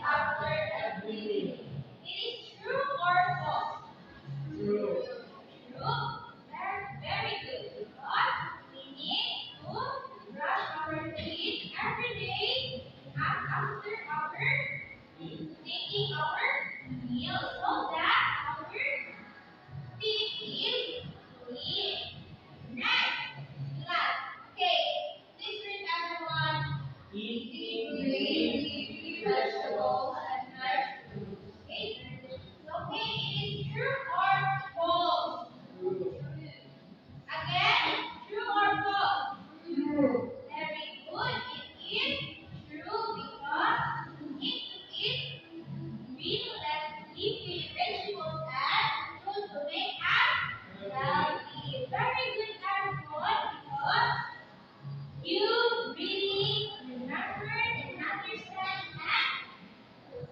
after every day. It is true or false? True. True. Very good. Because we need to brush our teeth every day and after taking our meal so that our teeth is clean. Next, last. Okay, listen everyone. Eating green leafy vegetables and fresh fruits. Okay? Okay, it is true or false? True. Again, true or false? True. Very good. It is true because we need to eat green leafy vegetables and fruits to make us healthy. Very good, everyone, because you really remembered and understand that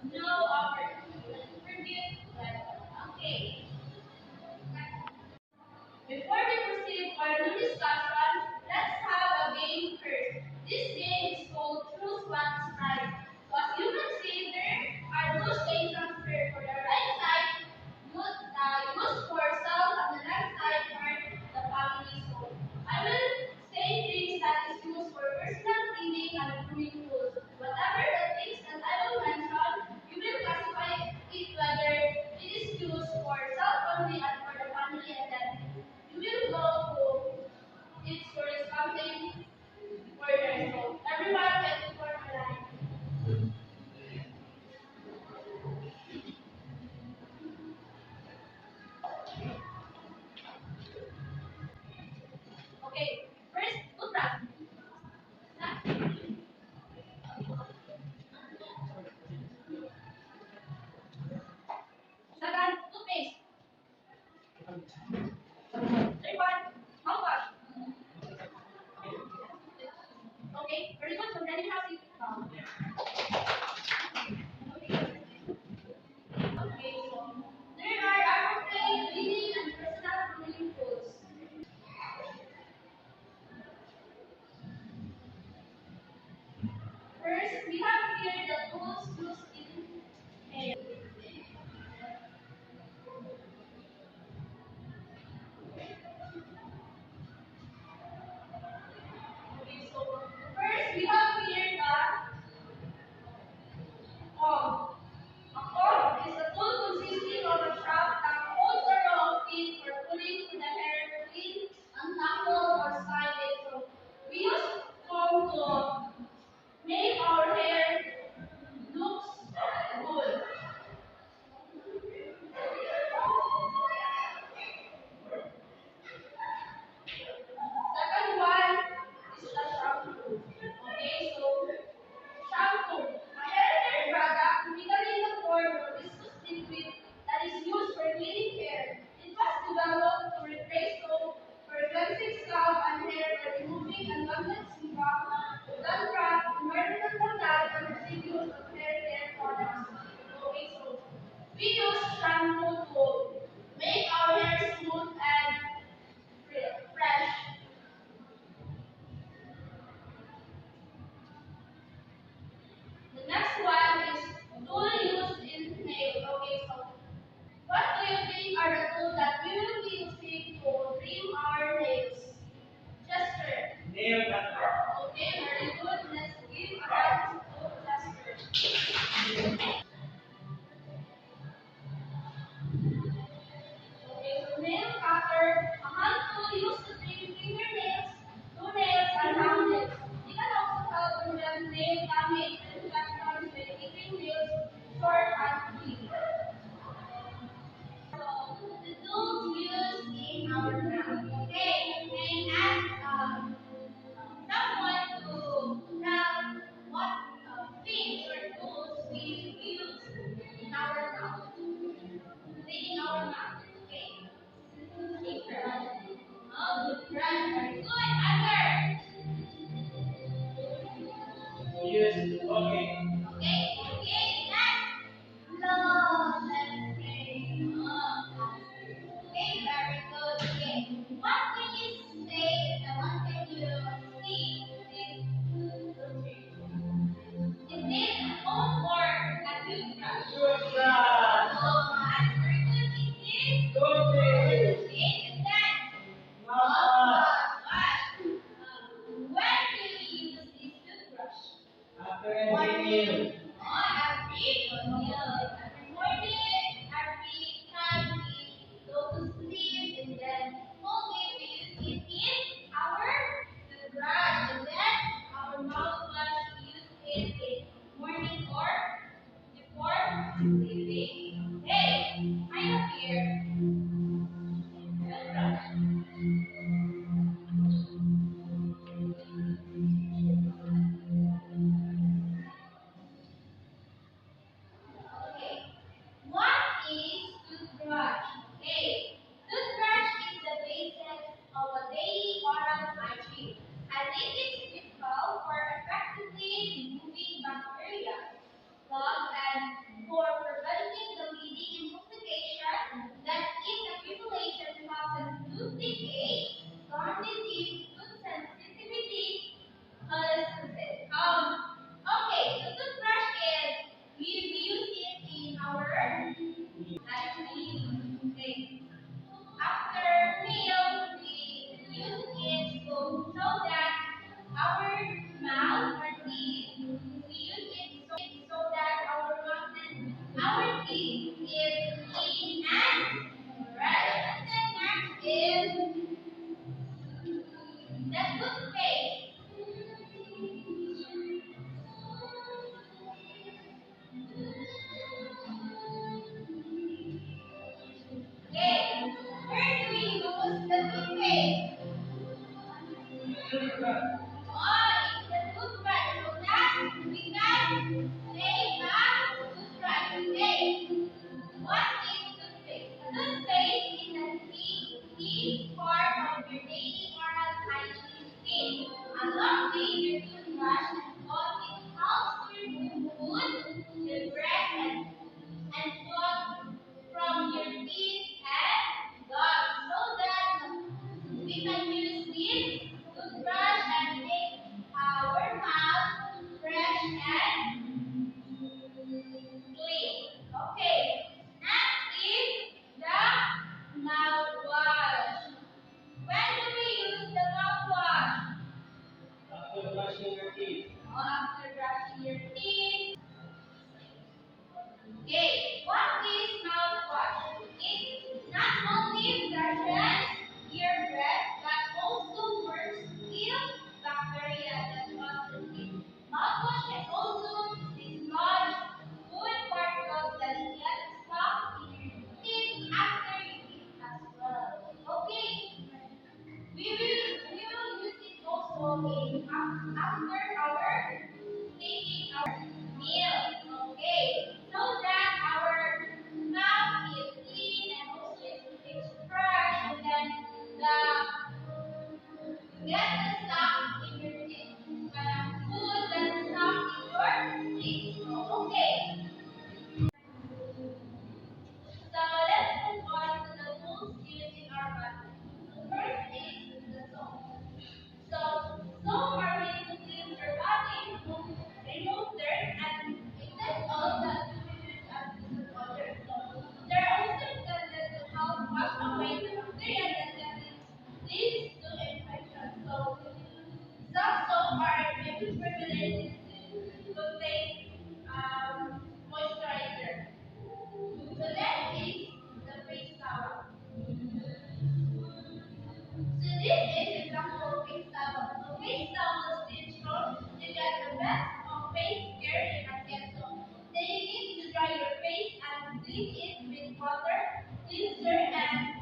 clean it with water, cleanser, and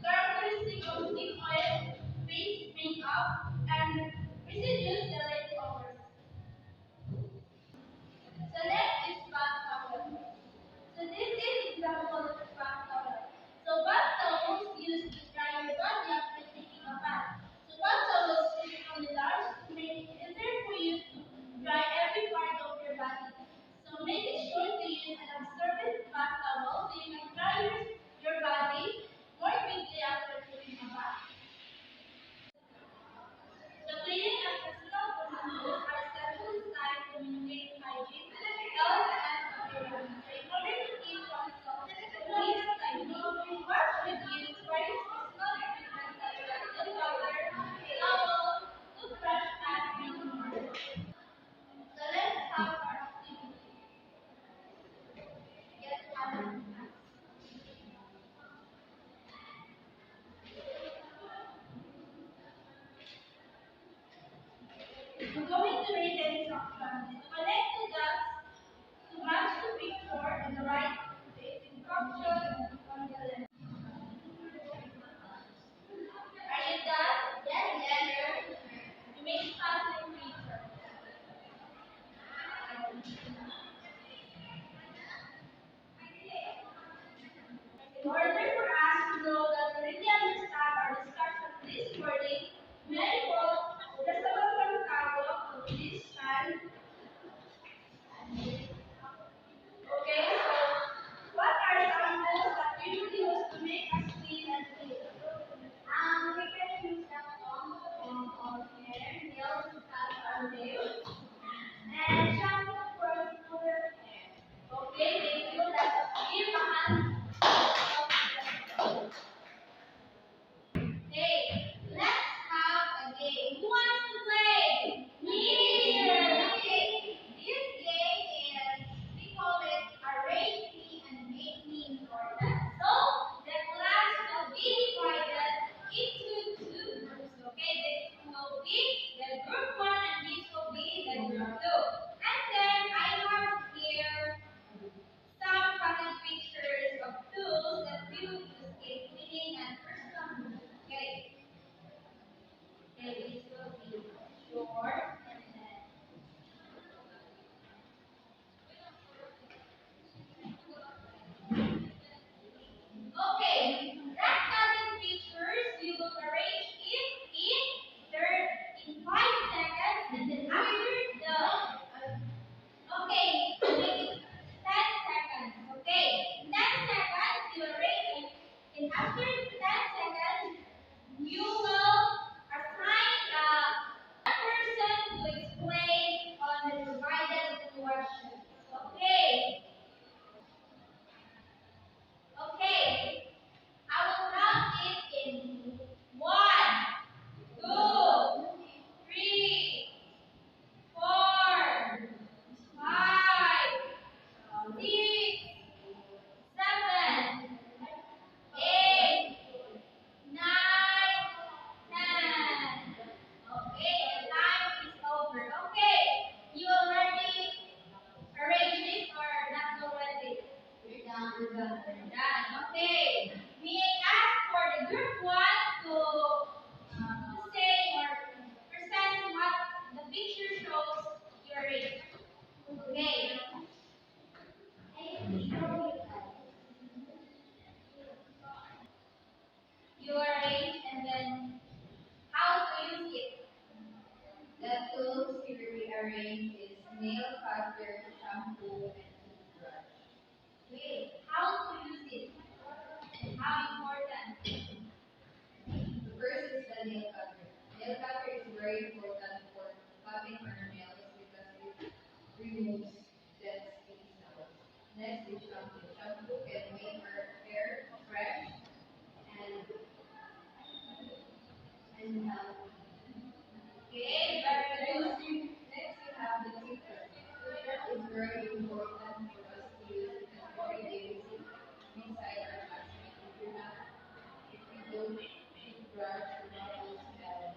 characteristic of skin oil, face makeup, and residues the leftovers. So next is bath towel. So this is example of bath towel. So bath towels used to dry your body after taking a bath. So bath towels typically large to make it easier for you to dry every part of your body. So make sure to use an absorbent bath towel so you can dry your body more quickly after taking a bath. The cleaning and personal procedures are essential designed to maintain hygiene, health, and appearance. So in order to keep oneself clean and tidy, one should use various personal equipment such as dishwasher, towel, toothbrush, and cleaning water. So let's have our activity. Get habit fast. We're going to read the instructions. To connect the dots to match the picture on the right, the instruction on the left. Are you done? Yes. You make faster picture. In order for us to know that we really understand our discussion this morning, may I quote the Salomon Tawag of this time. Okay, so what are some tools that we will use to make us clean and clean? We can use the comb of hair, nails to cut our nails, and shampoo for smoother hair. Okay, thank you. Let's give a hand. Hey, let's have a game. Who wants to play? Me here. Okay. This game is, we call it Arrange Me and Make Me Important. So, the class will be divided into two groups. Okay, this will be the group one and this will be the group two. And then I have here some funny pictures of tools that we will use in cleaning and personal grooming. Okay. Okay, this will be short and then okay. Rectangle pictures we will arrange it in third in 5 seconds and then after the okay, make it 10 seconds. Okay, 10 seconds you arrange it and after 10 seconds you will assign a person to explain on the provided questions. Okay. Okay. I will count it in 1, 2, 3, 4, 5, 6, 7, 8, 9, 10. Okay, the time is over. Okay, you already arranged it or not already? We're done. We're done. We're done. Okay. May I ask for the group one to say or present what the picture shows you arranged? Okay. You arrange and then how to use it? The tools here we arrange is nail cutter, shampoo, and toothbrush. Wait, how to use it? How important? The first is the nail cutter. Nail cutter is very important for cutting our nails because it removes dead skin cells. Next is shampoo. Shampoo can make our hair fresh and healthy. Okay, very good. Next we have the toothbrush. Toothbrush is very important for us to use because every day we sit beside our classmates. If we don't toothbrush, the mouth will smell.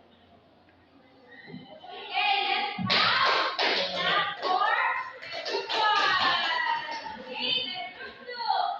Okay, let's have that for the group one. Okay, the group two.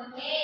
Okay.